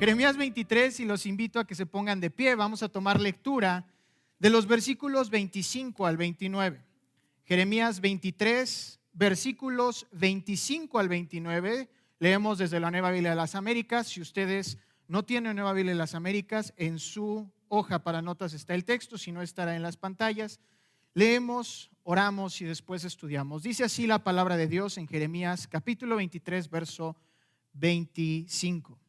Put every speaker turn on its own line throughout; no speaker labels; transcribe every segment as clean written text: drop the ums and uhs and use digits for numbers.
Jeremías 23, y los invito a que se pongan de pie. Vamos a tomar lectura de los versículos 25 al 29. Jeremías 23, versículos 25 al 29. Leemos desde la Nueva Biblia de las Américas. Si ustedes no tienen Nueva Biblia de las Américas, en su hoja para notas está el texto, si no estará en las pantallas. Leemos, oramos y después estudiamos. Dice así la palabra de Dios en Jeremías capítulo 23, verso 25.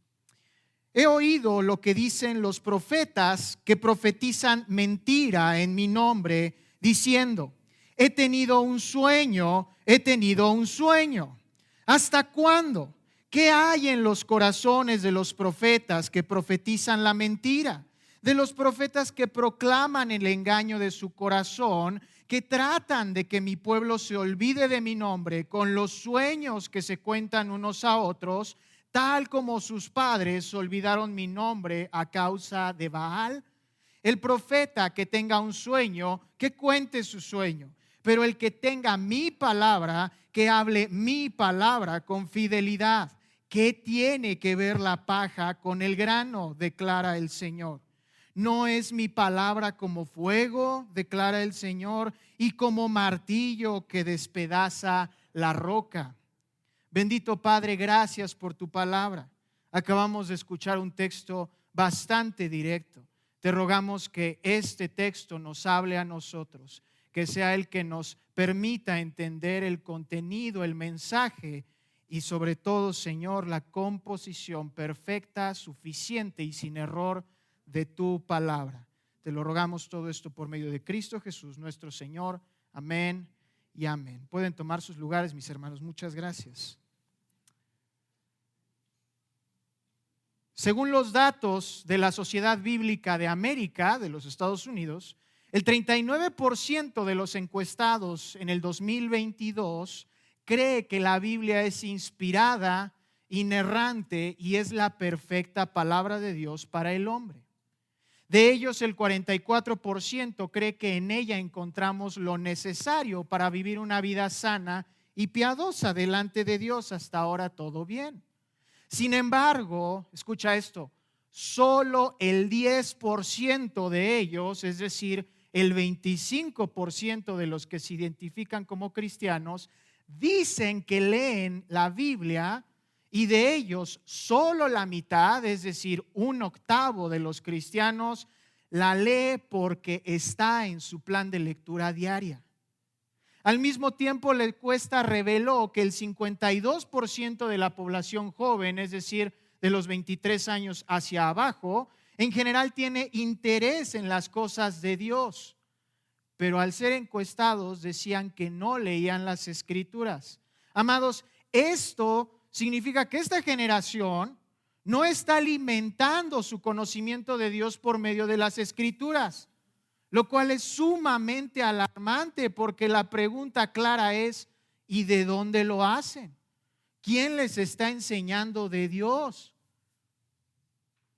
He oído lo que dicen los profetas que profetizan mentira en mi nombre, diciendo: he tenido un sueño, he tenido un sueño. ¿Hasta cuándo? ¿Qué hay en los corazones de los profetas que profetizan la mentira? De los profetas que proclaman el engaño de su corazón, que tratan de que mi pueblo se olvide de mi nombre con los sueños que se cuentan unos a otros, tal como sus padres olvidaron mi nombre a causa de Baal. El profeta que tenga un sueño, que cuente su sueño, pero el que tenga mi palabra, que hable mi palabra con fidelidad. ¿Qué tiene que ver la paja con el grano?, declara el Señor. ¿No es mi palabra como fuego?, declara el Señor, y como martillo que despedaza la roca. Bendito Padre, gracias por tu palabra. Acabamos de escuchar un texto bastante directo. Te rogamos que este texto nos hable a nosotros, que sea el que nos permita entender el contenido, el mensaje y sobre todo, Señor, la composición perfecta, suficiente y sin error de tu palabra. Te lo rogamos todo esto por medio de Cristo Jesús, nuestro Señor. Amén y amén. Pueden tomar sus lugares, mis hermanos. Muchas gracias. Según los datos de la Sociedad Bíblica de América, de los Estados Unidos, el 39% de los encuestados en el 2022 cree que la Biblia es inspirada, inerrante y es la perfecta palabra de Dios para el hombre. De ellos, el 44% cree que en ella encontramos lo necesario para vivir una vida sana y piadosa delante de Dios. Hasta ahora todo bien. Sin embargo, escucha esto, solo el 10% de ellos, es decir, el 25% de los que se identifican como cristianos, dicen que leen la Biblia, y de ellos solo la mitad, es decir, 1/8 de los cristianos, la lee porque está en su plan de lectura diaria. Al mismo tiempo, la encuesta reveló que el 52% de la población joven, es decir, de los 23 años hacia abajo, en general tiene interés en las cosas de Dios. Pero al ser encuestados decían que no leían las Escrituras. Amados, esto significa que esta generación no está alimentando su conocimiento de Dios por medio de las Escrituras, lo cual es sumamente alarmante, porque la pregunta clara es: ¿y de dónde lo hacen? ¿Quién les está enseñando de Dios?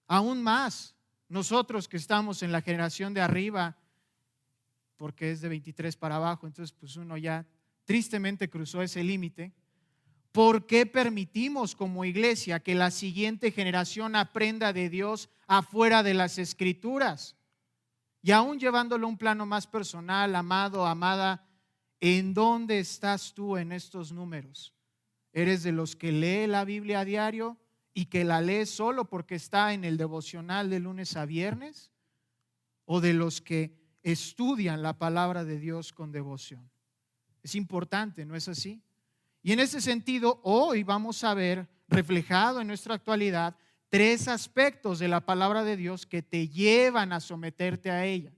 Aún más, nosotros que estamos en la generación de arriba, porque es de 23 para abajo, entonces pues uno ya tristemente cruzó ese límite. ¿Por qué permitimos como iglesia que la siguiente generación aprenda de Dios afuera de las Escrituras? Y aún llevándolo a un plano más personal, amado, amada, ¿en dónde estás tú en estos números? ¿Eres de los que lee la Biblia a diario y que la lee solo porque está en el devocional de lunes a viernes? ¿O de los que estudian la palabra de Dios con devoción? Es importante, ¿no es así? Y en ese sentido, hoy vamos a ver reflejado en nuestra actualidad 3 aspectos de la palabra de Dios que te llevan a someterte a ella.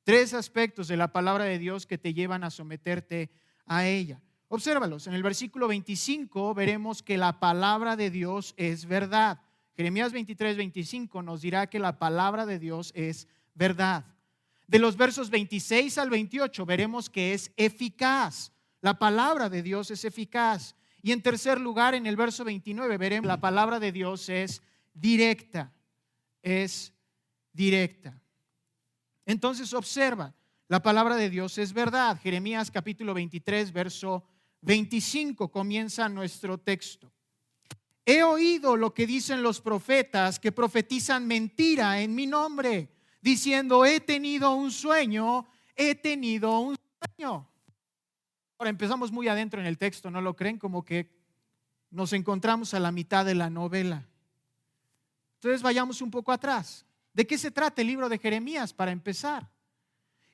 3 aspectos de la palabra de Dios que te llevan a someterte a ella. Obsérvalos. En el versículo 25 veremos que la palabra de Dios es verdad. Jeremías 23, 25 nos dirá que la palabra de Dios es verdad. De los versos 26 al 28 veremos que es eficaz. La palabra de Dios es eficaz. Y en tercer lugar, en el verso 29 veremos que la palabra de Dios es directa. Es directa. Entonces observa, la palabra de Dios es verdad. Jeremías capítulo 23, verso 25 comienza nuestro texto. He oído lo que dicen los profetas que profetizan mentira en mi nombre, diciendo, he tenido un sueño, he tenido un sueño. Ahora empezamos muy adentro en el texto, ¿no lo creen? Como que nos encontramos a la mitad de la novela. Entonces vayamos un poco atrás. ¿De qué se trata el libro de Jeremías para empezar?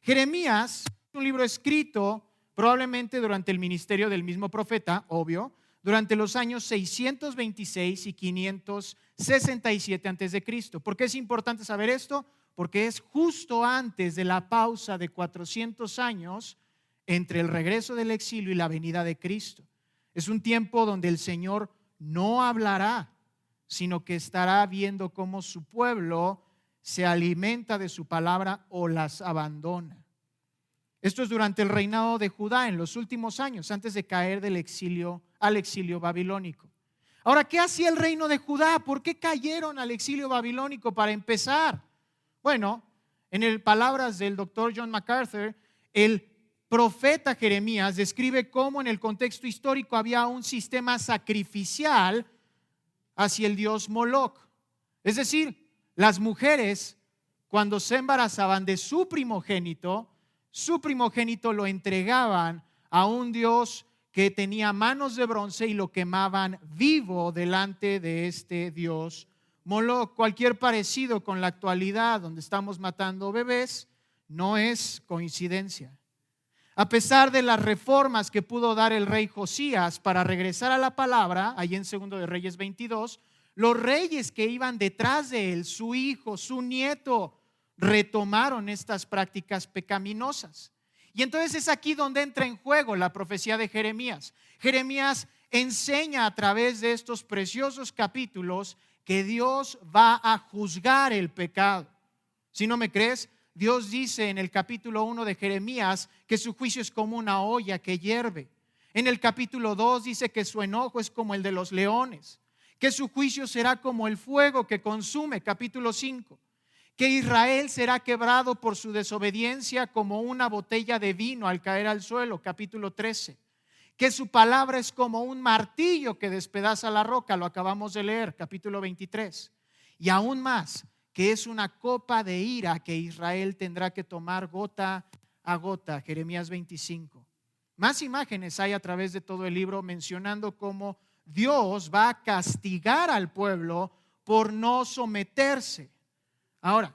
Jeremías es un libro escrito probablemente durante el ministerio del mismo profeta, obvio, durante los años 626 y 567 antes de Cristo. ¿Por qué es importante saber esto? Porque es justo antes de la pausa de 400 años entre el regreso del exilio y la venida de Cristo. Es un tiempo donde el Señor no hablará, sino que estará viendo cómo su pueblo se alimenta de su palabra o las abandona. Esto es durante el reinado de Judá en los últimos años, antes de caer del exilio al exilio babilónico. Ahora, ¿qué hacía el reino de Judá? ¿Por qué cayeron al exilio babilónico para empezar? Bueno, en palabras del doctor John MacArthur, el profeta Jeremías describe cómo en el contexto histórico había un sistema sacrificial hacia el dios Moloch. Es decir, las mujeres cuando se embarazaban de su primogénito lo entregaban a un dios que tenía manos de bronce y lo quemaban vivo delante de este dios Moloch. Cualquier parecido con la actualidad donde estamos matando bebés no es coincidencia. A pesar de las reformas que pudo dar el rey Josías para regresar a la palabra, allí en 2 de Reyes 22, los reyes que iban detrás de él, su hijo, su nieto, retomaron estas prácticas pecaminosas. Y entonces es aquí donde entra en juego la profecía de Jeremías. Jeremías enseña a través de estos preciosos capítulos que Dios va a juzgar el pecado. Si no me crees, Dios dice en el capítulo 1 de Jeremías que su juicio es como una olla que hierve. En el capítulo 2 dice que su enojo es como el de los leones, que su juicio será como el fuego que consume, capítulo 5, que Israel será quebrado por su desobediencia como una botella de vino al caer al suelo, capítulo 13, que su palabra es como un martillo que despedaza la roca, lo acabamos de leer, capítulo 23, y aún más, que es una copa de ira que Israel tendrá que tomar gota a gota, Jeremías 25. Más imágenes hay a través de todo el libro mencionando cómo Dios va a castigar al pueblo por no someterse. Ahora,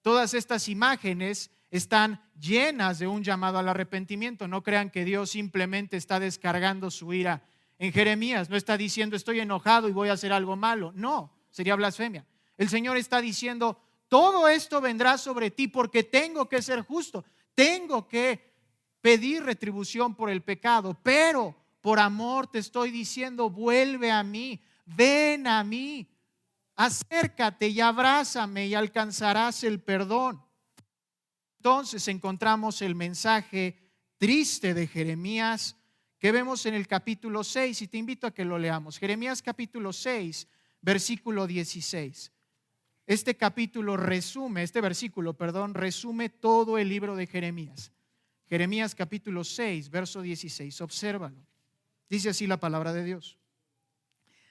todas estas imágenes están llenas de un llamado al arrepentimiento. No crean que Dios simplemente está descargando su ira en Jeremías. No está diciendo estoy enojado y voy a hacer algo malo. No, sería blasfemia. El Señor está diciendo todo esto vendrá sobre ti porque tengo que ser justo. Tengo que pedir retribución por el pecado, pero por amor te estoy diciendo vuelve a mí, ven a mí. Acércate y abrázame y alcanzarás el perdón. Entonces encontramos el mensaje triste de Jeremías que vemos en el capítulo 6 y te invito a que lo leamos. Jeremías capítulo 6, versículo 16. Este versículo resume todo el libro de Jeremías. Jeremías capítulo 6, verso 16. Obsérvalo. Dice así la palabra de Dios.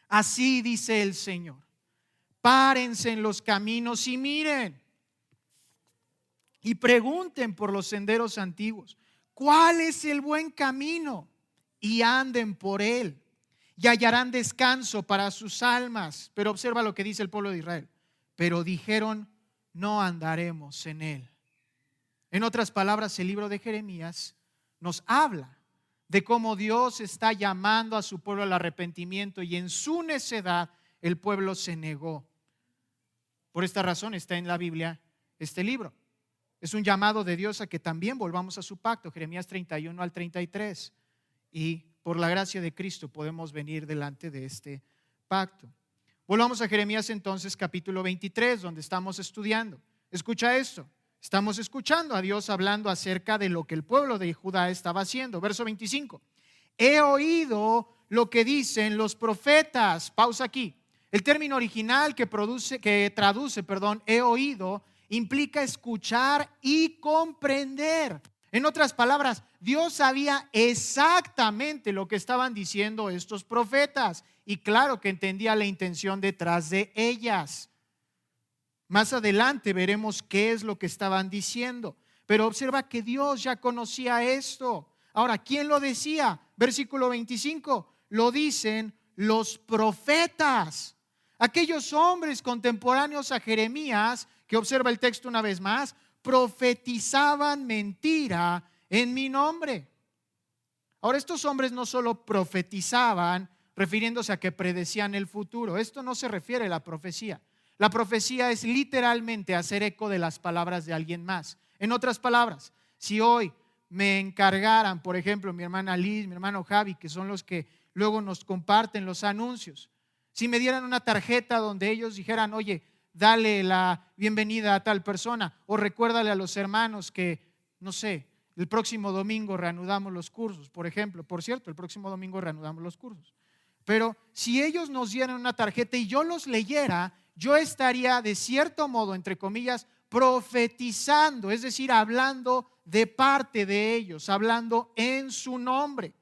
Así dice el Señor. Párense en los caminos y miren y pregunten por los senderos antiguos, ¿cuál es el buen camino? Y anden por él y hallarán descanso para sus almas. Pero observa lo que dice el pueblo de Israel. Pero dijeron, no andaremos en él. En otras palabras, el libro de Jeremías nos habla de cómo Dios está llamando a su pueblo al arrepentimiento y en su necedad el pueblo se negó. Por esta razón está en la Biblia este libro. Es un llamado de Dios a que también volvamos a su pacto, Jeremías 31 al 33. Y por la gracia de Cristo podemos venir delante de este pacto. Volvamos a Jeremías entonces capítulo 23, donde estamos estudiando. Escucha esto. Estamos escuchando a Dios hablando acerca de lo que el pueblo de Judá estaba haciendo. Verso 25. He oído lo que dicen los profetas. Pausa aquí. El término original que traduce, he oído, implica escuchar y comprender. En otras palabras, Dios sabía exactamente lo que estaban diciendo estos profetas y claro que entendía la intención detrás de ellas. Más adelante veremos qué es lo que estaban diciendo, pero observa que Dios ya conocía esto. Ahora, ¿quién lo decía? Versículo 25, lo dicen los profetas, aquellos hombres contemporáneos a Jeremías, que observa el texto una vez más, profetizaban mentira en mi nombre. Ahora, estos hombres no solo profetizaban refiriéndose a que predecían el futuro. Esto no se refiere a la profecía. La profecía es literalmente hacer eco de las palabras de alguien más. En otras palabras, si hoy me encargaran, por ejemplo, mi hermana Liz, mi hermano Javi, que son los que luego nos comparten los anuncios, si me dieran una tarjeta donde ellos dijeran, oye, dale la bienvenida a tal persona, o recuérdale a los hermanos que, no sé, el próximo domingo reanudamos los cursos, por ejemplo. Por cierto, el próximo domingo reanudamos los cursos. Pero si ellos nos dieran una tarjeta y yo los leyera, yo estaría de cierto modo, entre comillas, profetizando, es decir, hablando de parte de ellos, hablando en su nombre.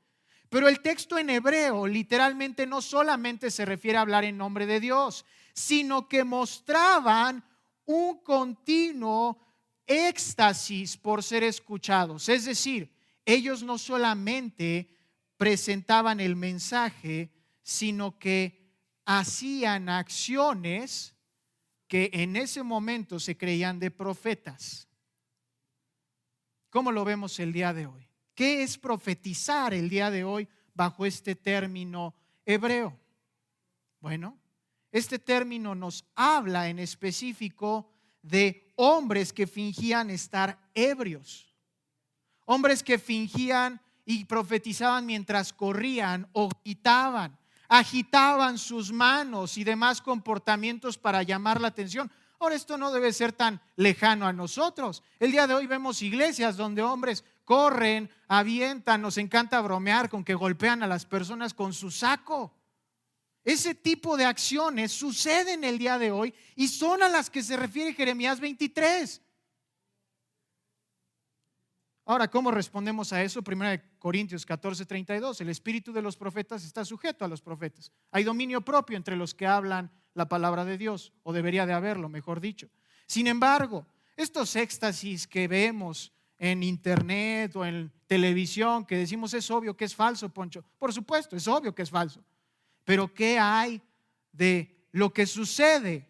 Pero el texto en hebreo literalmente no solamente se refiere a hablar en nombre de Dios, sino que mostraban un continuo éxtasis por ser escuchados. Es decir, ellos no solamente presentaban el mensaje, sino que hacían acciones que en ese momento se creían de profetas. ¿Cómo lo vemos el día de hoy? ¿Qué es profetizar el día de hoy bajo este término hebreo? Bueno, este término nos habla en específico de hombres que fingían estar ebrios, hombres que fingían y profetizaban mientras corrían o gritaban, agitaban sus manos y demás comportamientos para llamar la atención. Ahora, esto no debe ser tan lejano a nosotros. El día de hoy vemos iglesias donde hombres corren, avientan, nos encanta bromear con que golpean a las personas con su saco. Ese tipo de acciones suceden el día de hoy y son a las que se refiere Jeremías 23. Ahora, ¿cómo respondemos a eso? 1 Corintios 14:32. El espíritu de los profetas está sujeto a los profetas. Hay dominio propio entre los que hablan la palabra de Dios, o debería de haberlo, mejor dicho. Sin embargo, estos éxtasis que vemos en internet o en televisión, que decimos es obvio que es falso, Poncho. Por supuesto, es obvio que es falso. Pero ¿qué hay de lo que sucede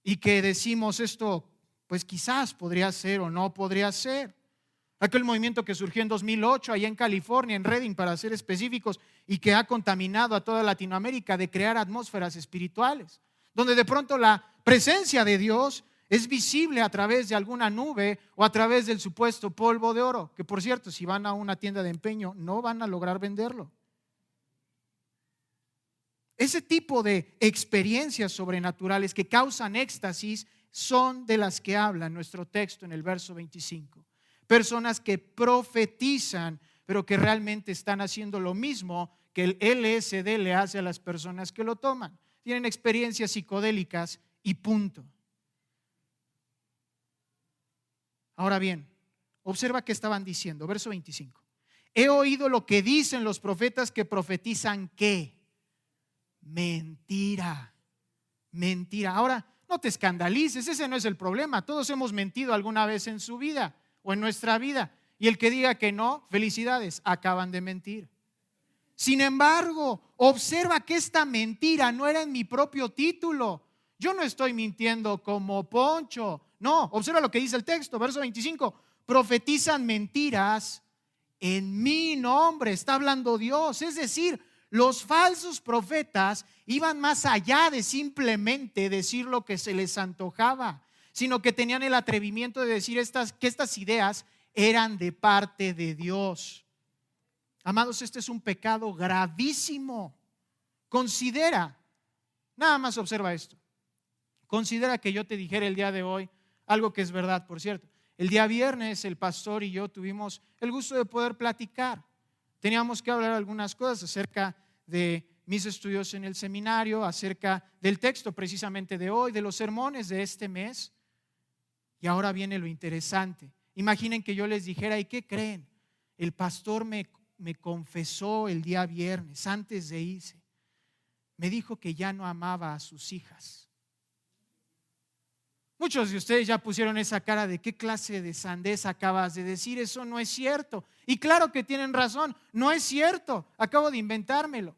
y que decimos esto, pues quizás podría ser o no podría ser? Aquel movimiento que surgió en 2008 allá en California, en Redding para ser específicos, y que ha contaminado a toda Latinoamérica, de crear atmósferas espirituales, donde de pronto la presencia de Dios es visible a través de alguna nube o a través del supuesto polvo de oro, que por cierto, si van a una tienda de empeño no van a lograr venderlo. Ese tipo de experiencias sobrenaturales que causan éxtasis son de las que habla nuestro texto en el verso 25. Personas que profetizan, pero que realmente están haciendo lo mismo que el LSD le hace a las personas que lo toman. Tienen experiencias psicodélicas y punto. Ahora bien, observa qué estaban diciendo, verso 25. He oído lo que dicen los profetas que profetizan ¿qué? Mentira, mentira. Ahora, no te escandalices, ese no es el problema. Todos hemos mentido alguna vez en su vida o en nuestra vida. Y el que diga que no, felicidades, acaban de mentir. Sin embargo, observa que esta mentira no era en mi propio título. Yo no estoy mintiendo como Poncho. No, observa lo que dice el texto, verso 25. Profetizan mentiras en mi nombre. Está hablando Dios. Es decir, los falsos profetas iban más allá de simplemente decir lo que se les antojaba, sino que tenían el atrevimiento de decir que estas ideas eran de parte de Dios. Amados, este es un pecado gravísimo. Considera, nada más observa esto. Considera que yo te dijera el día de hoy algo que es verdad, por cierto. El día viernes el pastor y yo tuvimos el gusto de poder platicar. Teníamos que hablar algunas cosas acerca de mis estudios en el seminario, acerca del texto precisamente de hoy, de los sermones de este mes. Y ahora viene lo interesante. Imaginen que yo les dijera, ¿y qué creen? El pastor me confesó el día viernes, antes de irse. Me dijo que ya no amaba a sus hijas. Muchos de ustedes ya pusieron esa cara de ¿qué clase de sandez acabas de decir? Eso no es cierto. Y claro que tienen razón, no es cierto. Acabo de inventármelo.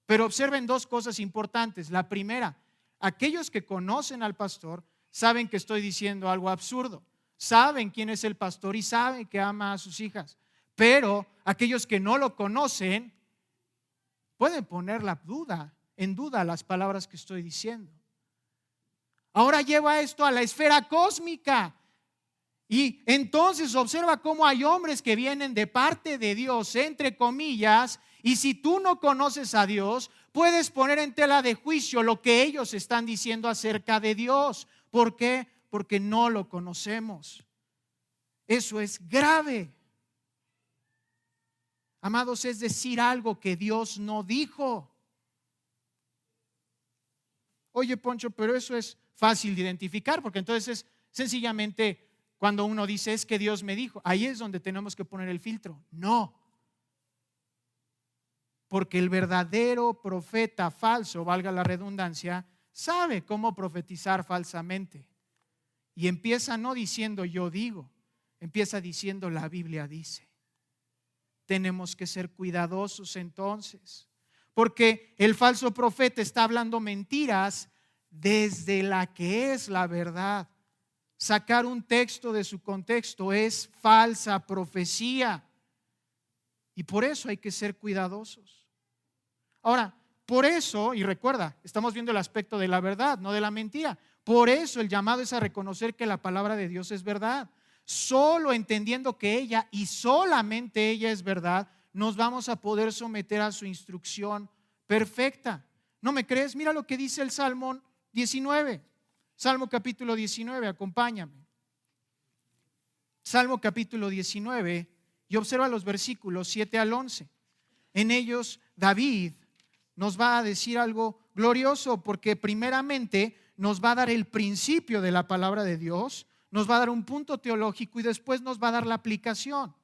Pero observen dos cosas importantes. La primera, aquellos que conocen al pastor saben que estoy diciendo algo absurdo. Saben quién es el pastor y saben que ama a sus hijas. Pero aquellos que no lo conocen pueden poner en duda las palabras que estoy diciendo. Ahora lleva esto a la esfera cósmica. Y entonces observa cómo hay hombres que vienen de parte de Dios, entre comillas, y si tú no conoces a Dios, puedes poner en tela de juicio lo que ellos están diciendo acerca de Dios. ¿Por qué? Porque no lo conocemos. Eso es grave. Amados, es decir algo que Dios no dijo. Oye, Poncho, pero eso es fácil de identificar, porque entonces es sencillamente cuando uno dice es que Dios me dijo. Ahí es donde tenemos que poner el filtro. No. Porque el verdadero profeta falso, valga la redundancia, sabe cómo profetizar falsamente. Y empieza no diciendo yo digo, empieza diciendo la Biblia dice. Tenemos que ser cuidadosos entonces, porque el falso profeta está hablando mentiras desde la que es la verdad. Sacar un texto de su contexto es falsa profecía. Y por eso hay que ser cuidadosos. Ahora, por eso, y recuerda, estamos viendo el aspecto de la verdad, no de la mentira. Por eso el llamado es a reconocer que la palabra de Dios es verdad. Solo entendiendo que ella y solamente ella es verdad, nos vamos a poder someter a su instrucción perfecta. ¿No me crees? Mira lo que dice el Salmo 19. Salmo capítulo 19, acompáñame. Salmo capítulo 19 y observa los versículos 7 al 11. En ellos David nos va a decir algo glorioso porque primeramente nos va a dar el principio de la palabra de Dios, nos va a dar un punto teológico y después nos va a dar la aplicación.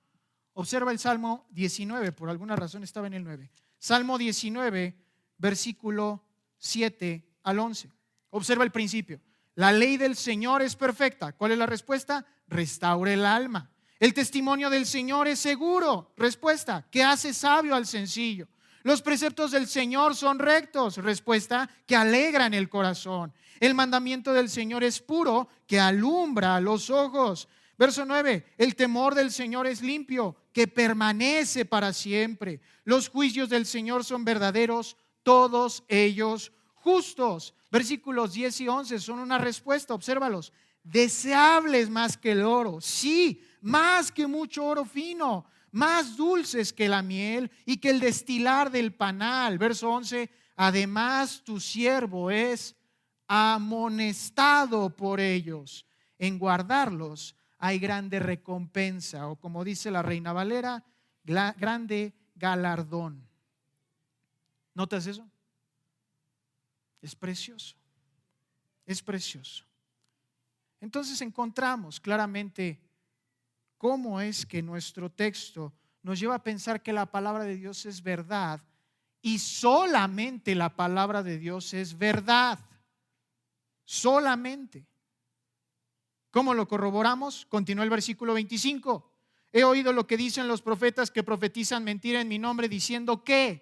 Observa el Salmo 19, por alguna razón estaba en el 9. Salmo 19, versículo 7 al 11. Observa el principio. La ley del Señor es perfecta. ¿Cuál es la respuesta? Restaura el alma. El testimonio del Señor es seguro. Respuesta, que hace sabio al sencillo. Los preceptos del Señor son rectos. Respuesta, que alegran el corazón. El mandamiento del Señor es puro, que alumbra los ojos. Verso 9, el temor del Señor es limpio, que permanece para siempre. Los juicios del Señor son verdaderos, todos ellos justos. Versículos 10 y 11 son una respuesta, obsérvalos. Deseables más que el oro, sí, más que mucho oro fino, más dulces que la miel y que el destilar del panal. Verso 11, además tu siervo es amonestado por ellos. En guardarlos hay grande recompensa, o como dice la Reina Valera, grande galardón. ¿Notas eso? Es precioso, es precioso. Entonces encontramos claramente cómo es que nuestro texto nos lleva a pensar que la palabra de Dios es verdad y solamente la palabra de Dios es verdad. Solamente. ¿Cómo lo corroboramos? Continúa el versículo 25. He oído lo que dicen los profetas que profetizan mentira en mi nombre diciendo que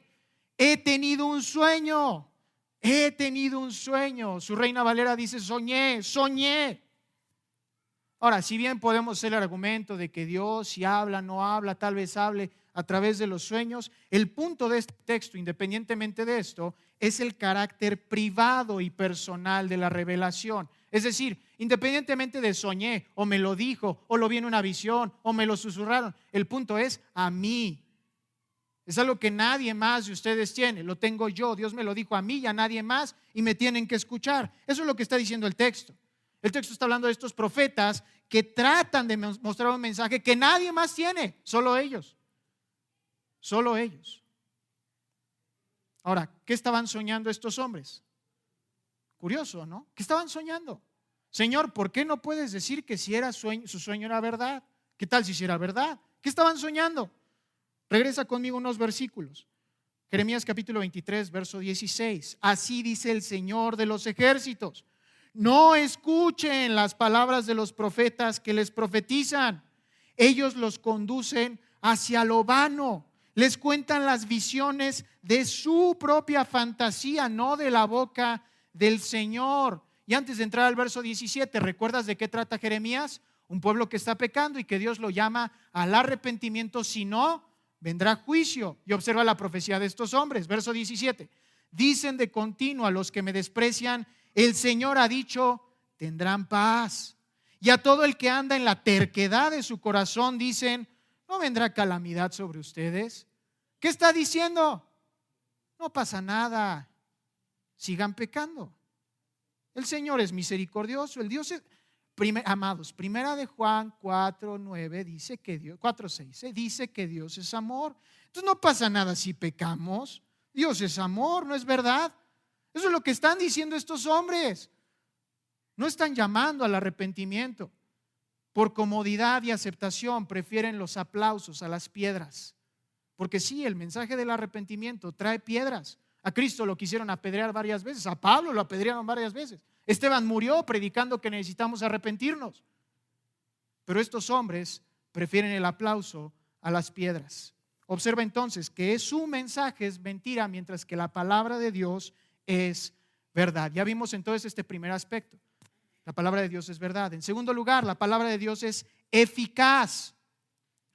he tenido un sueño. He tenido un sueño. Su Reina Valera dice soñé. Ahora, si bien podemos hacer el argumento de que Dios si habla, no habla, tal vez hable a través de los sueños, el punto de este texto, independientemente de esto, es el carácter privado y personal de la revelación. Es decir, independientemente de soñé, o me lo dijo, o lo vi en una visión, o me lo susurraron, el punto es a mí. Es algo que nadie más de ustedes tiene, lo tengo yo. Dios me lo dijo a mí y a nadie más y me tienen que escuchar. Eso es lo que está diciendo el texto. El texto está hablando de estos profetas que tratan de mostrar un mensaje que nadie más tiene, solo ellos. Solo ellos. Ahora, ¿qué estaban soñando estos hombres? Curioso, ¿no? ¿Qué estaban soñando? Señor, ¿por qué no puedes decir que si era su sueño era verdad? ¿Qué tal si era verdad? ¿Qué estaban soñando? Regresa conmigo unos versículos. Jeremías capítulo 23, verso 16. Así dice el Señor de los ejércitos: no escuchen las palabras de los profetas que les profetizan. Ellos los conducen hacia lo vano. Les cuentan las visiones de su propia fantasía, no de la boca del Señor. Y antes de entrar al verso 17, ¿recuerdas de qué trata Jeremías? Un pueblo que está pecando y que Dios lo llama al arrepentimiento, si no, vendrá juicio. Y observa la profecía de estos hombres, verso 17. Dicen de continuo a los que me desprecian: el Señor ha dicho, tendrán paz. Y a todo el que anda en la terquedad de su corazón dicen: no vendrá calamidad sobre ustedes. ¿Qué está diciendo? No pasa nada, sigan pecando. El Señor es misericordioso, el Dios es, amados, primera de Juan 4:9 dice que Dios, 4:6 dice que Dios es amor. Entonces no pasa nada si pecamos. Dios es amor, ¿no es verdad? Eso es lo que están diciendo estos hombres. No están llamando al arrepentimiento. Por comodidad y aceptación prefieren los aplausos a las piedras. Porque sí, el mensaje del arrepentimiento trae piedras. A Cristo lo quisieron apedrear varias veces, a Pablo lo apedrearon varias veces. Esteban murió predicando que necesitamos arrepentirnos. Pero estos hombres prefieren el aplauso a las piedras. Observa entonces que su mensaje es mentira, mientras que la palabra de Dios es verdad. Ya vimos entonces este primer aspecto. La palabra de Dios es verdad. En segundo lugar, la palabra de Dios es eficaz.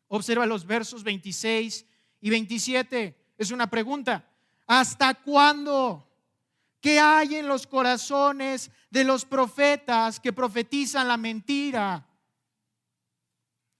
Observa los versos 26 y 27. Es una pregunta: ¿hasta cuándo? ¿Qué hay en los corazones de los profetas que profetizan la mentira?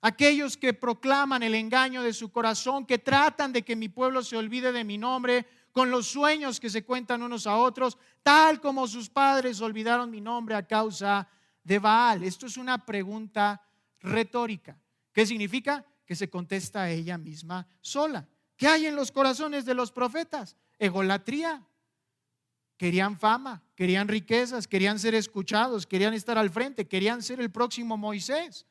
Aquellos que proclaman el engaño de su corazón, que tratan de que mi pueblo se olvide de mi nombre con los sueños que se cuentan unos a otros, tal como sus padres olvidaron mi nombre a causa de Baal. Esto es una pregunta retórica. ¿Qué significa? Que se contesta a ella misma sola. ¿Qué hay en los corazones de los profetas? Egolatría. Querían fama, querían riquezas, querían ser escuchados, querían estar al frente, querían ser el próximo Moisés.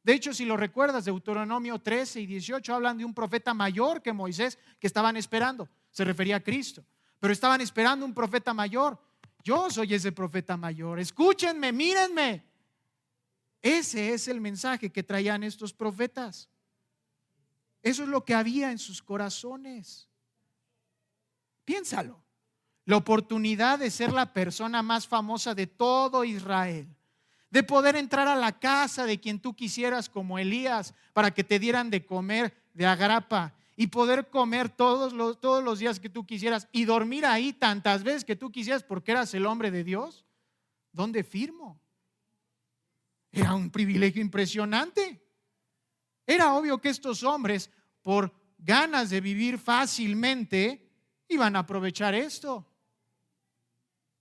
De hecho, si lo recuerdas, Deuteronomio 13 y 18 hablan de un profeta mayor que Moisés que estaban esperando. Se refería a Cristo, pero estaban esperando un profeta mayor. Yo soy ese profeta mayor. Escúchenme, mírenme. Ese es el mensaje que traían estos profetas. Eso es lo que había en sus corazones. Piénsalo. La oportunidad de ser la persona más famosa de todo Israel, de poder entrar a la casa de quien tú quisieras, como Elías, para que te dieran de comer de agrapa, y poder comer todos los días que tú quisieras y dormir ahí tantas veces que tú quisieras porque eras el hombre de Dios. ¿Dónde firmo? Era un privilegio impresionante. Era obvio que estos hombres, por ganas de vivir fácilmente, iban a aprovechar esto.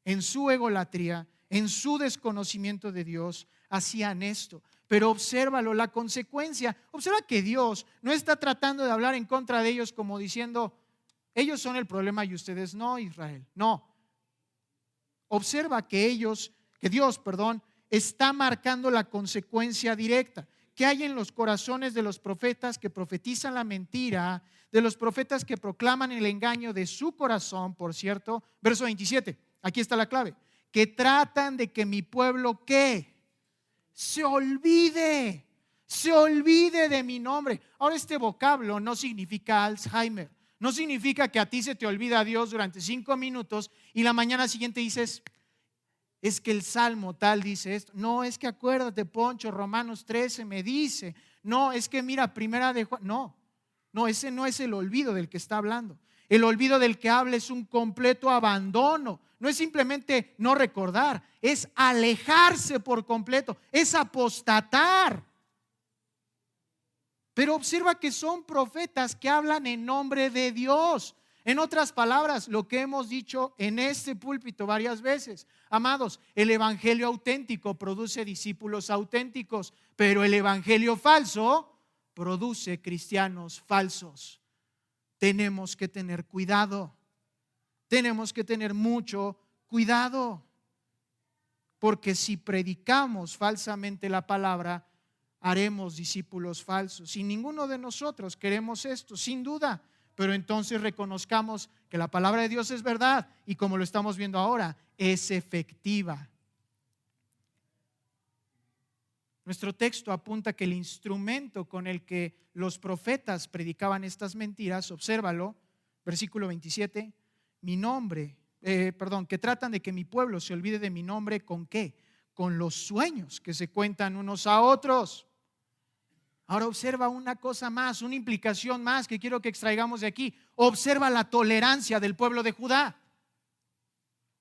En su egolatría, en su desconocimiento de Dios, hacían esto. Pero obsérvalo, la consecuencia. Observa que Dios no está tratando de hablar en contra de ellos como diciendo: ellos son el problema y ustedes no, Israel. No. Observa que Dios, está marcando la consecuencia directa. ¿Qué hay en los corazones de los profetas que profetizan la mentira, de los profetas que proclaman el engaño de su corazón? Por cierto, verso 27, aquí está la clave: que tratan de que mi pueblo, ¿qué? Se olvide de mi nombre. Ahora, este vocablo no significa Alzheimer. No significa que a ti se te olvida a Dios durante 5 minutos y la mañana siguiente dices: es que el Salmo tal dice esto. No, es que acuérdate, Poncho, Romanos 13 me dice. No, es que mira, primera de Juan. No, ese no es el olvido del que está hablando. El olvido del que habla es un completo abandono. No es simplemente no recordar, es alejarse por completo, es apostatar. Pero observa que son profetas que hablan en nombre de Dios. En otras palabras, lo que hemos dicho en este púlpito varias veces: amados, el evangelio auténtico produce discípulos auténticos, pero el evangelio falso produce cristianos falsos. Tenemos que tener cuidado. Tenemos que tener mucho cuidado. porque si predicamos falsamente la palabra, haremos discípulos falsos. Y ninguno de nosotros queremos esto, sin duda. Pero entonces reconozcamos que la palabra de Dios es verdad y, como lo estamos viendo ahora, es efectiva. Nuestro texto apunta que el instrumento con el que los profetas predicaban estas mentiras, obsérvalo, versículo 27, que tratan de que mi pueblo se olvide de mi nombre, ¿con qué? Con los sueños que se cuentan unos a otros. Ahora observa una cosa más, una implicación más que quiero que extraigamos de aquí. Observa la tolerancia del pueblo de Judá.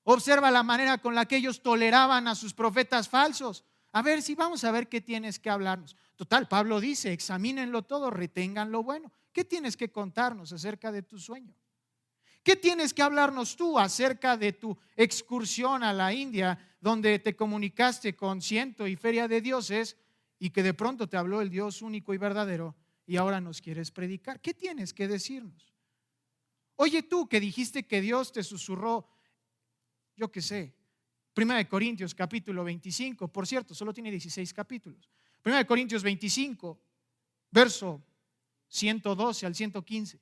Observa la manera con la que ellos toleraban a sus profetas falsos. Vamos a ver qué tienes que hablarnos. Total, Pablo dice, examínenlo todo, retengan lo bueno. ¿Qué tienes que contarnos acerca de tu sueño? ¿Qué tienes que hablarnos tú acerca de tu excursión a la India, donde te comunicaste con ciento y feria de dioses y que de pronto te habló el Dios único y verdadero y ahora nos quieres predicar? ¿Qué tienes que decirnos? Oye, tú que dijiste que Dios te susurró, yo qué sé, 1 Corintios capítulo 25, por cierto, solo tiene 16 capítulos. 1 Corintios 25, verso 112 al 115.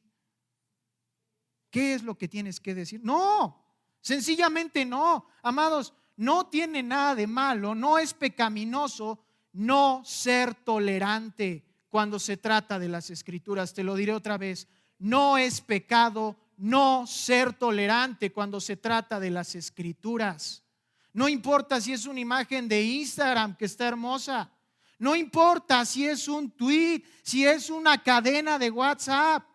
¿Qué es lo que tienes que decir? No, sencillamente no. Amados, no tiene nada de malo, no es pecaminoso no ser tolerante cuando se trata de las Escrituras. Te lo diré otra vez, no es pecado no ser tolerante cuando se trata de las Escrituras. No importa si es una imagen de Instagram que está hermosa, no importa si es un tweet, si es una cadena de WhatsApp,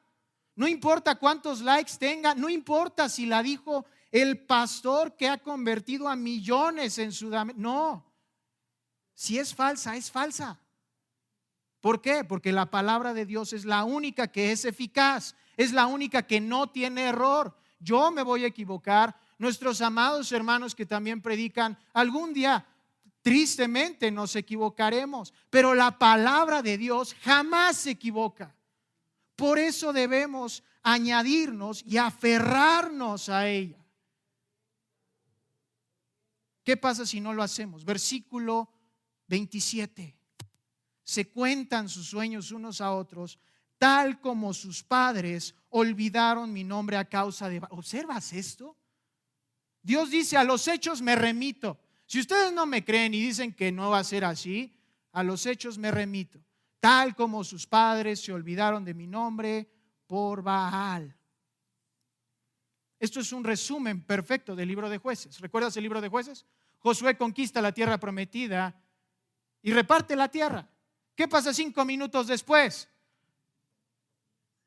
no importa cuántos likes tenga, no importa si la dijo el pastor que ha convertido a millones en Sudamérica. No, si es falsa, es falsa. ¿Por qué? Porque la palabra de Dios es la única que es eficaz, es la única que no tiene error. Yo me voy a equivocar, nuestros amados hermanos que también predican, algún día tristemente nos equivocaremos, pero la palabra de Dios jamás se equivoca. Por eso debemos añadirnos y aferrarnos a ella. ¿Qué pasa si no lo hacemos? Versículo 27. Se cuentan sus sueños unos a otros, tal como sus padres olvidaron mi nombre a causa de... ¿Observas esto? Dios dice, a los hechos me remito. Si ustedes no me creen y dicen que no va a ser así, a los hechos me remito. Tal como sus padres se olvidaron de mi nombre por Baal. Esto es un resumen perfecto del libro de Jueces. ¿Recuerdas el libro de Jueces? Josué conquista la tierra prometida y reparte la tierra. ¿Qué pasa 5 minutos después?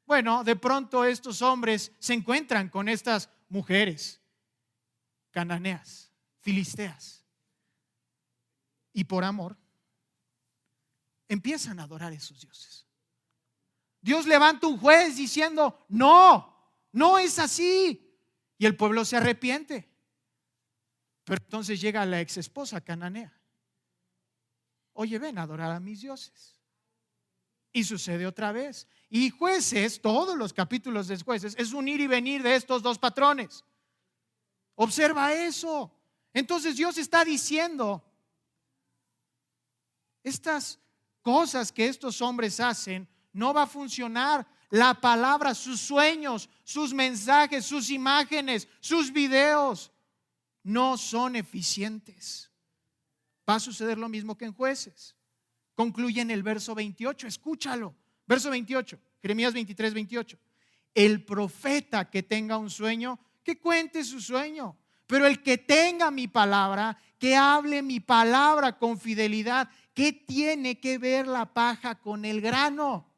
Bueno, de pronto estos hombres se encuentran con estas mujeres cananeas, filisteas, y por amor empiezan a adorar a esos dioses. Dios levanta un juez diciendo, no es así. Y el pueblo se arrepiente. Pero entonces llega la ex esposa cananea. Oye, ven a adorar a mis dioses. Y sucede otra vez. Y Jueces, todos los capítulos de Jueces, es un ir y venir de estos dos patrones. Observa eso. Entonces Dios está diciendo, estas cosas que estos hombres hacen no va a funcionar. La palabra, sus sueños, sus mensajes, sus imágenes, sus videos no son eficientes. Va a suceder lo mismo que en Jueces. Concluye en el verso 28, escúchalo. Verso 28, Jeremías 23, 28. El profeta que tenga un sueño, que cuente su sueño. Pero el que tenga mi palabra, que hable mi palabra con fidelidad. ¿Qué tiene que ver la paja con el grano?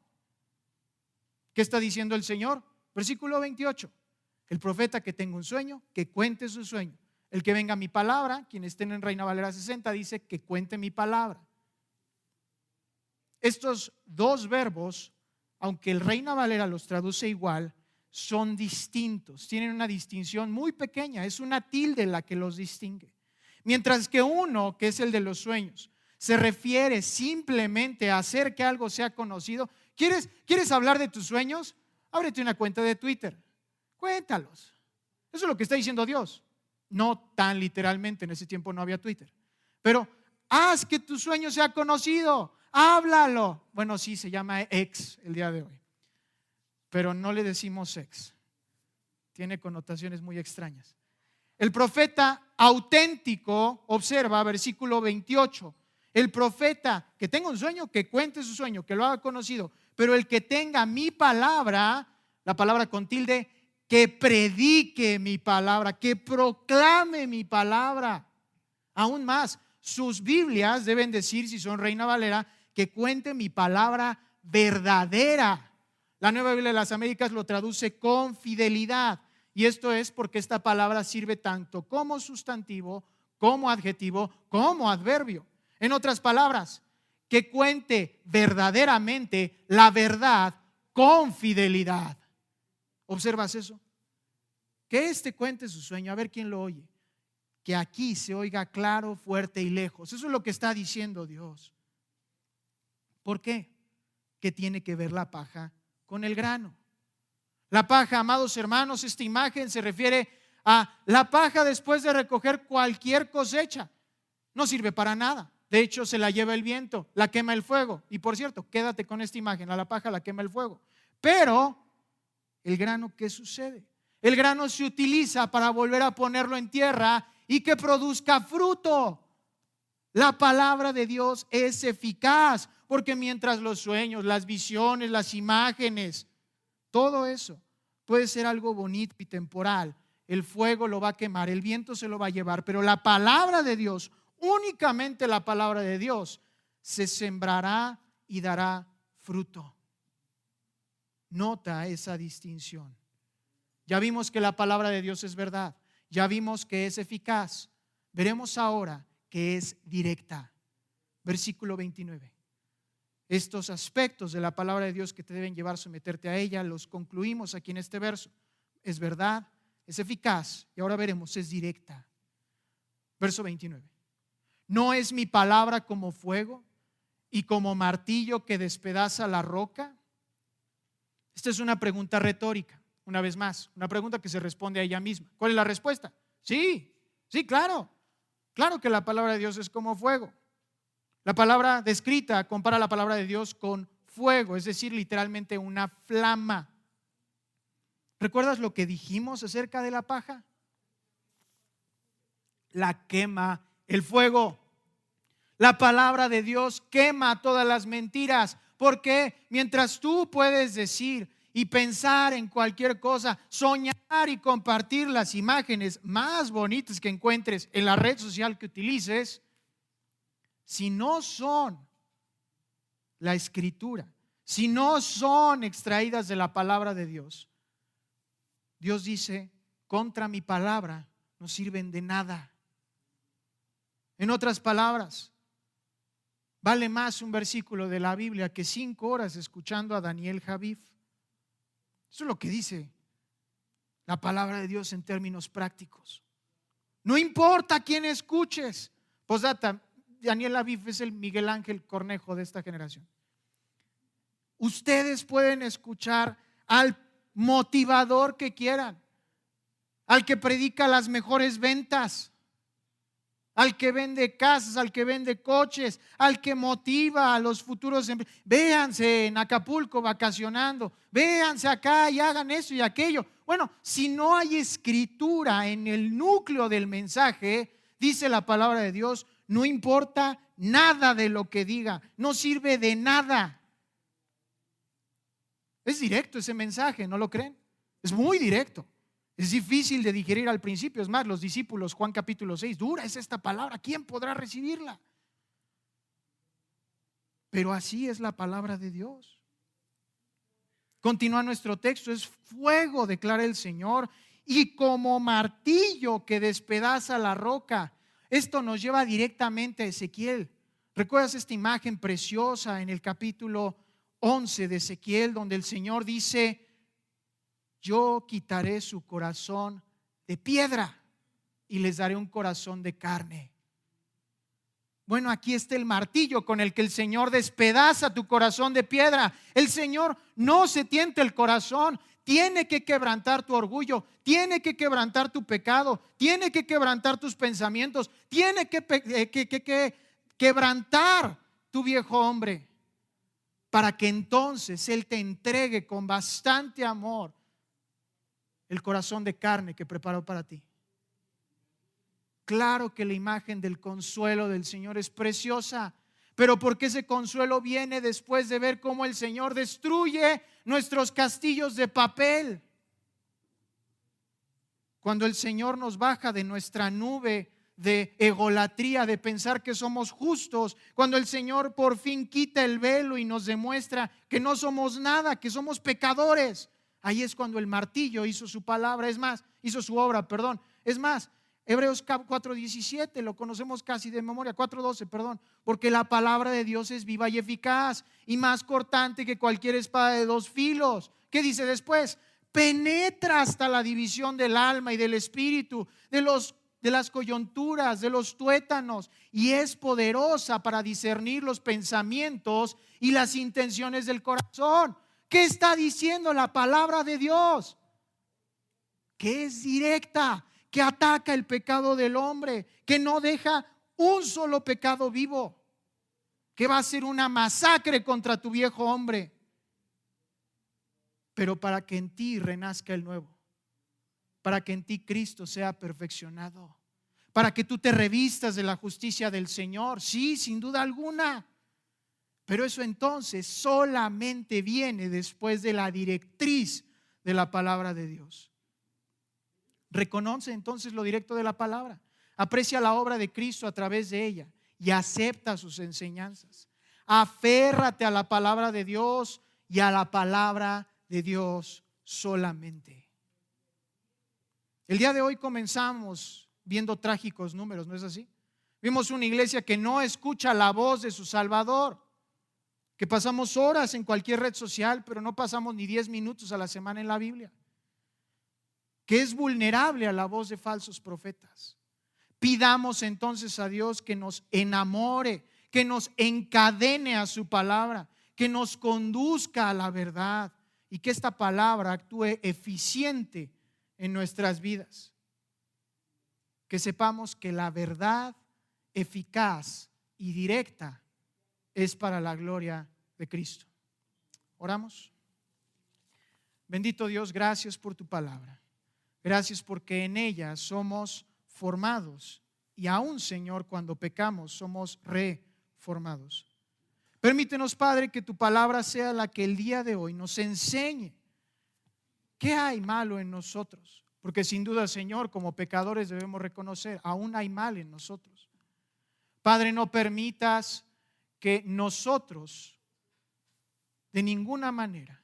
¿Qué está diciendo el Señor? Versículo 28. El profeta que tenga un sueño, que cuente su sueño. El que venga mi palabra, quienes estén en Reina Valera 60, dice que cuente mi palabra. Estos dos verbos, aunque el Reina Valera los traduce igual, son distintos, tienen una distinción muy pequeña, es una tilde la que los distingue. Mientras que uno, que es el de los sueños, se refiere simplemente a hacer que algo sea conocido. ¿Quieres hablar de tus sueños? Ábrete una cuenta de Twitter, cuéntalos. Eso es lo que está diciendo Dios. No tan literalmente, en ese tiempo no había Twitter. Pero haz que tu sueño sea conocido, háblalo. Bueno, sí, se llama ex el día de hoy, pero no le decimos ex. Tiene connotaciones muy extrañas. El profeta auténtico, observa versículo 28, el profeta que tenga un sueño, que cuente su sueño, que lo haga conocido, pero el que tenga mi palabra, la palabra con tilde, que predique mi palabra, que proclame mi palabra. Aún más, sus Biblias deben decir, si son Reina Valera, que cuente mi palabra verdadera. La Nueva Biblia de las Américas lo traduce con fidelidad. Y esto es porque esta palabra sirve tanto como sustantivo, como adjetivo, como adverbio. En otras palabras, que cuente verdaderamente la verdad con fidelidad. ¿Observas eso? Que cuente su sueño, a ver quién lo oye. Que aquí se oiga claro, fuerte y lejos. Eso es lo que está diciendo Dios. ¿Por qué? Que tiene que ver la paja con el grano. La paja, amados hermanos, esta imagen se refiere a la paja después de recoger cualquier cosecha. No sirve para nada. De hecho, se la lleva el viento, la quema el fuego. Y por cierto, quédate con esta imagen, a la paja la quema el fuego. Pero el grano, ¿qué sucede? El grano se utiliza para volver a ponerlo en tierra y que produzca fruto. La palabra de Dios es eficaz, porque mientras los sueños, las visiones, las imágenes, todo eso puede ser algo bonito y temporal, el fuego lo va a quemar, el viento se lo va a llevar, pero la palabra de Dios, únicamente la palabra de Dios, se sembrará y dará fruto. Nota esa distinción. Ya vimos que la palabra de Dios es verdad, ya vimos que es eficaz. Veremos ahora que es directa. Versículo 29. Estos aspectos de la palabra de Dios que te deben llevar a someterte a ella, los concluimos aquí en este verso. Es verdad, es eficaz y ahora veremos, es directa. Verso 29. ¿No es mi palabra como fuego y como martillo que despedaza la roca? Esta es una pregunta retórica, una vez más, una pregunta que se responde a ella misma. ¿Cuál es la respuesta? Sí, claro. Claro que la palabra de Dios es como fuego. La palabra descrita compara la palabra de Dios con fuego, es decir, literalmente una flama. ¿Recuerdas lo que dijimos acerca de la paja? La quema el fuego. La palabra de Dios quema todas las mentiras, porque mientras tú puedes decir y pensar en cualquier cosa, soñar y compartir las imágenes más bonitas que encuentres en la red social que utilices, si no son la escritura, si no son extraídas de la palabra de Dios, Dios dice, contra mi palabra no sirven de nada. En otras palabras, vale más un versículo de la Biblia que 5 horas escuchando a Daniel Javif. Eso es lo que dice la palabra de Dios en términos prácticos. No importa quién escuches. Postdata, Daniel Javif es el Miguel Ángel Cornejo de esta generación. Ustedes pueden escuchar al motivador que quieran, al que predica las mejores ventas, al que vende casas, al que vende coches, al que motiva a los futuros empleados. Véanse en Acapulco vacacionando, véanse acá y hagan eso y aquello. Bueno, si no hay escritura en el núcleo del mensaje, dice la palabra de Dios, no importa nada de lo que diga, no sirve de nada. Es directo ese mensaje, ¿no lo creen? Es muy directo. Es difícil de digerir al principio. Es más, los discípulos, Juan capítulo 6, dura es esta palabra, ¿quién podrá recibirla? Pero así es la palabra de Dios. Continúa nuestro texto, es fuego, declara el Señor, y como martillo que despedaza la roca. Esto nos lleva directamente a Ezequiel. ¿Recuerdas esta imagen preciosa en el capítulo 11 de Ezequiel, donde el Señor dice: yo quitaré su corazón de piedra y les daré un corazón de carne? Bueno, aquí está el martillo con el que el Señor despedaza tu corazón de piedra. El Señor no se tienta el corazón, tiene que quebrantar tu orgullo, tiene que quebrantar tu pecado, tiene que quebrantar tus pensamientos, tiene que quebrantar tu viejo hombre, para que entonces Él te entregue con bastante amor el corazón de carne que preparó para ti. Claro que la imagen del consuelo del Señor es preciosa, pero porque ese consuelo viene después de ver cómo el Señor destruye nuestros castillos de papel. Cuando el Señor nos baja de nuestra nube de egolatría, de pensar que somos justos, cuando el Señor por fin quita el velo y nos demuestra que no somos nada, que somos pecadores, ahí es cuando el martillo hizo su palabra, hizo su obra, perdón. Es más, Hebreos 4:17, lo conocemos casi de memoria, 4:12, perdón, porque la palabra de Dios es viva y eficaz y más cortante que cualquier espada de dos filos. ¿Qué dice después? Penetra hasta la división del alma y del espíritu, de las coyunturas, de los tuétanos, y es poderosa para discernir los pensamientos y las intenciones del corazón. ¿Qué está diciendo la palabra de Dios? Que es directa, que ataca el pecado del hombre, que no deja un solo pecado vivo, que va a ser una masacre contra tu viejo hombre, pero para que en ti renazca el nuevo, para que en ti Cristo sea perfeccionado, para que tú te revistas de la justicia del Señor. Sí, sin duda alguna, pero eso entonces solamente viene después de la directriz de la palabra de Dios. Reconoce entonces lo directo de la palabra, aprecia la obra de Cristo a través de ella y acepta sus enseñanzas. Aférrate a la palabra de Dios y a la palabra de Dios solamente. El día de hoy comenzamos viendo trágicos números, ¿no es así? Vimos una iglesia que no escucha la voz de su Salvador, que pasamos horas en cualquier red social, pero no pasamos ni 10 minutos a la semana en la Biblia, que es vulnerable a la voz de falsos profetas. Pidamos entonces a Dios que nos enamore, que nos encadene a su palabra, que nos conduzca a la verdad y que esta palabra actúe eficiente en nuestras vidas. Que sepamos que la verdad eficaz y directa es para la gloria de Cristo. Oramos. Bendito Dios, gracias por tu palabra. Gracias porque en ella somos formados y aún, Señor, cuando pecamos somos reformados. Permítenos, Padre, que tu palabra sea la que el día de hoy nos enseñe qué hay malo en nosotros, porque sin duda, Señor, como pecadores debemos reconocer, aún hay mal en nosotros. Padre, no permitas que nosotros de ninguna manera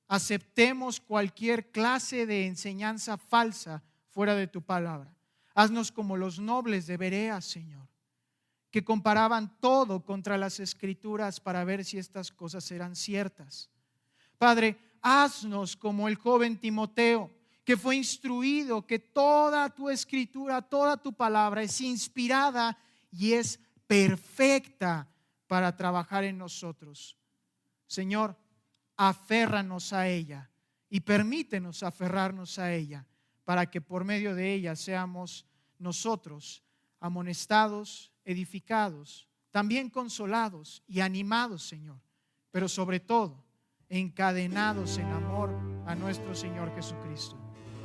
aceptemos cualquier clase de enseñanza falsa fuera de tu palabra. Haznos como los nobles de Berea, Señor, que comparaban todo contra las Escrituras para ver si estas cosas eran ciertas. Padre, haznos como el joven Timoteo, que fue instruido que toda tu Escritura, toda tu palabra es inspirada y es perfecta para trabajar en nosotros. Señor, aférranos a ella y permítenos aferrarnos a ella para que por medio de ella seamos nosotros amonestados, edificados, también consolados y animados, Señor, pero sobre todo encadenados en amor a nuestro Señor Jesucristo.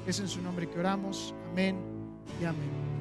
Es en su nombre que oramos. Amén y amén.